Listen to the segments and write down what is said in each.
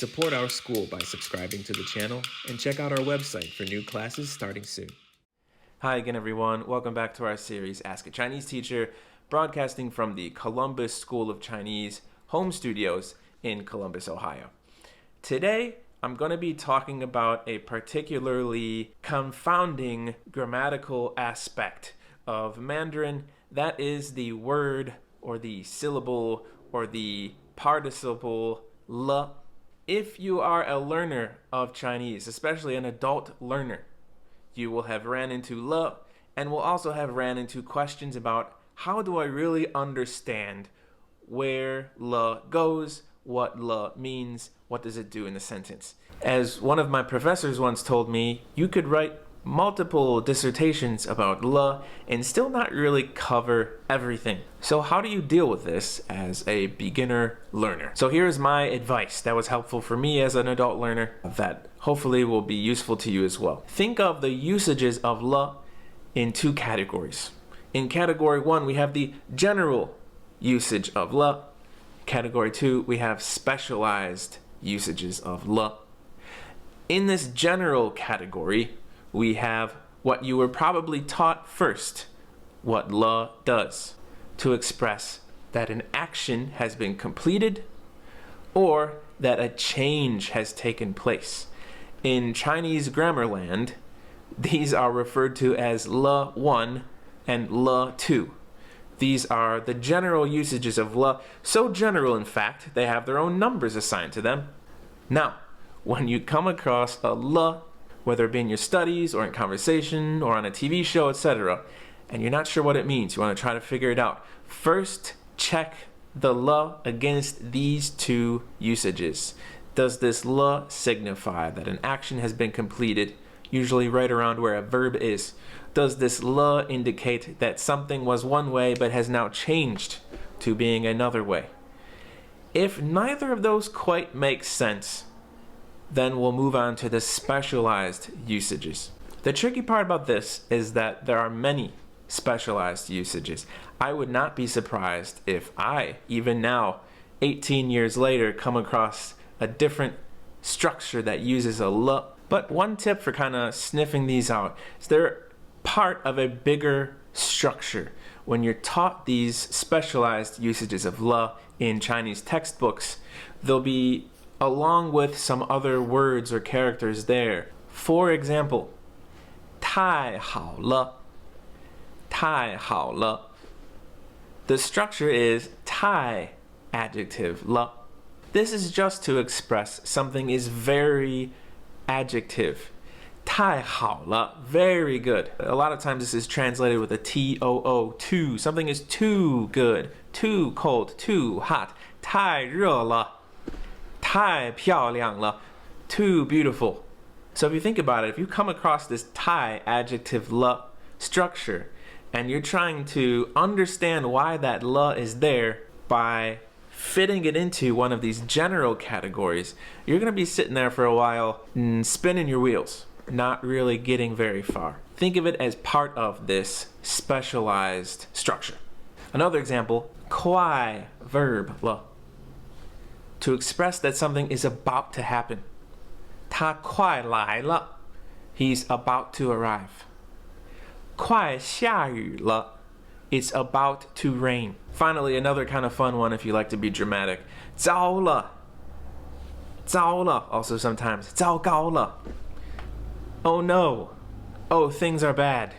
Support our school by subscribing to the channel and check out our website for new classes starting soon. Hi again, everyone. Welcome back to our series, Ask a Chinese Teacher, broadcasting from the Columbus School of Chinese home studios in Columbus, Ohio. Today, I'm going to be talking about a particularly confounding grammatical aspect of Mandarin. That is the word or the syllable or the participle le. If you are a learner of Chinese, especially an adult learner, you will have ran into le and will also have ran into questions about how do I really understand where le goes, what le means, what does it do in a sentence. As one of my professors once told me, you could write multiple dissertations about le and still not really cover everything. So how do you deal with this as a beginner learner? So here's my advice that was helpful for me as an adult learner that hopefully will be useful to you as well. Think of the usages of le in two categories. In category 1, we have the general usage of le. Category 2, we have specialized usages of le. In this general category, we have what you were probably taught first, what le does, to express that an action has been completed or that a change has taken place. In Chinese grammar land, these are referred to as le 1 and le 2. These are the general usages of le, so general in fact, they have their own numbers assigned to them. Now, when you come across a le, whether it be in your studies or in conversation or on a TV show, etc., and you're not sure what it means, you want to try to figure it out, first check the le against these two usages. Does this le signify that an action has been completed, usually right around where a verb is? Does this le indicate that something was one way but has now changed to being another way? If neither of those quite makes sense, then we'll move on to the specialized usages. The tricky part about this is that there are many specialized usages. I would not be surprised if I, even now, 18 years later, come across a different structure that uses a le. But one tip for kind of sniffing these out is they're part of a bigger structure. When you're taught these specialized usages of le in Chinese textbooks, they'll be along with some other words or characters there. For example, 太好了, 太好了. The structure is 太 adjective 了. This is just to express something is very adjective. 太好了, very good. A lot of times this is translated with a T-O-O, too. Something is too good, too cold, too hot. 太热了. 太漂亮了, too beautiful. So if you think about it, if you come across this 太 adjective le structure and you're trying to understand why that le is there by fitting it into one of these general categories, you're going to be sitting there for a while spinning your wheels, not really getting very far. Think of it as part of this specialized structure. Another example, 快 verb le. To express that something is about to happen. 他快来了. He's about to arrive. 快下雨了. It's about to rain. Finally, another kind of fun one if you like to be dramatic. 糟了. 糟了. Also sometimes 糟糕了. Oh no. Oh, things are bad.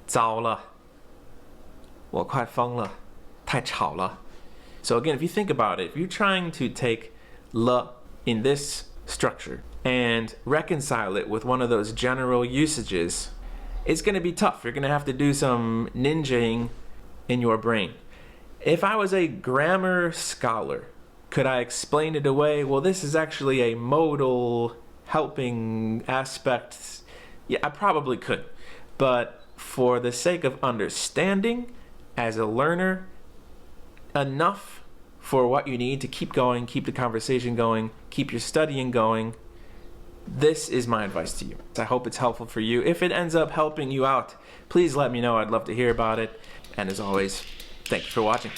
糟了. 我快疯了，太吵了. So again, if you think about it, if you're trying to take le in this structure and reconcile it with one of those general usages, it's going to be tough. You're going to have to do some ninjaing in your brain. If I was a grammar scholar, could I explain it away? Well, this is actually a modal helping aspect. Yeah, I probably could. But for the sake of understanding, as a learner, enough for what you need to keep going, keep the conversation going, keep your studying going. This is my advice to you. I hope it's helpful for you. If it ends up helping you out, please let me know. I'd love to hear about it. And as always, thank you for watching.